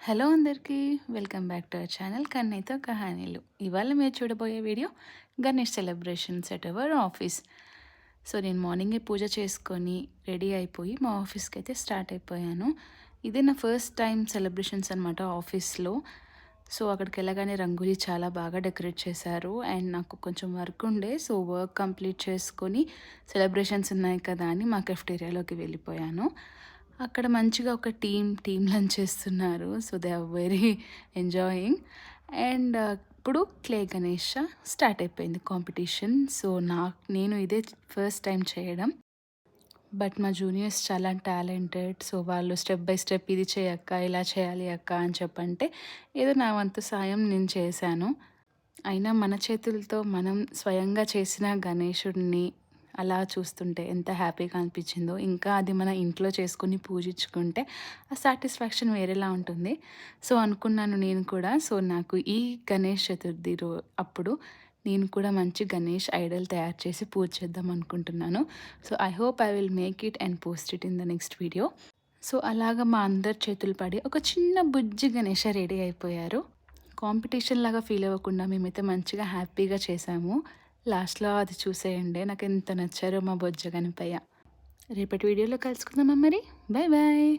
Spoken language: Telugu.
హలో అందరికీ welcome back to our channel కన్నయ్యతో కహానీలు. ఇవాళ మీరు చూడబోయే video Ganesh celebrations at our office. So నేను మార్నింగే పూజ చేసుకొని రెడీ అయిపోయి మా ఆఫీస్కి అయితే స్టార్ట్ అయిపోయాను. ఇదే నా ఫస్ట్ టైం సెలబ్రేషన్స్ అనమాట ఆఫీస్లో. సో అక్కడికి వెళ్ళగానే రంగోలీ చాలా బాగా డెకరేట్ చేశారు అండ్ నాకు కొంచెం వర్క్ ఉండే, సో వర్క్ కంప్లీట్ చేసుకొని సెలబ్రేషన్స్ ఉన్నాయి కదా అని మా కెఫ్టేరియాలోకి వెళ్ళిపోయాను. అక్కడ మంచిగా ఒక టీమ్ లంచ్ చేస్తున్నారు. So they are very enjoying. And ఇప్పుడు క్లే గణేష స్టార్ట్ అయిపోయింది కాంపిటీషన్. సో నేను ఇదే ఫస్ట్ టైం చేయడం. బట్ మా జూనియర్స్ చాలా టాలెంటెడ్. సో వాళ్ళు స్టెప్ బై స్టెప్ ఇది చేయక్క, ఇలా చేయాలి అక్క అని చెప్పంటే ఏదో నా వంతు సాయం నేను చేశాను. అయినా మన చేతులతో మనం స్వయంగా చేసిన గణేశుడిని అలా చూస్తుంటే ఎంత హ్యాపీగా అనిపించిందో, ఇంకా అది మన ఇంట్లో చేసుకుని పూజించుకుంటే ఆ సాటిస్ఫాక్షన్ వేరేలా ఉంటుంది. సో అనుకున్నాను నేను కూడా. సో నాకు ఈ గణేష్ చతుర్థి అప్పుడు నేను కూడా మంచి గణేష్ ఐడల్ తయారు చేసి పూజ చేద్దాం అనుకుంటున్నాను. So I hope I will make it and post it in the next video. So అలాగా మా అందరి చేతులు పడి ఒక చిన్న బుజ్జి గణేష రెడీ అయిపోయారు. కాంపిటీషన్ లాగా ఫీల్ అవ్వకుండా మేమైతే మంచిగా హ్యాపీగా చేసాము. లాస్ట్‌లో అది చూసేయండి. నాకెంత నచ్చారో మా బొజ్జ గణపయ్య. రేపటి వీడియోలో కలుసుకుందామా మరి. Bye bye.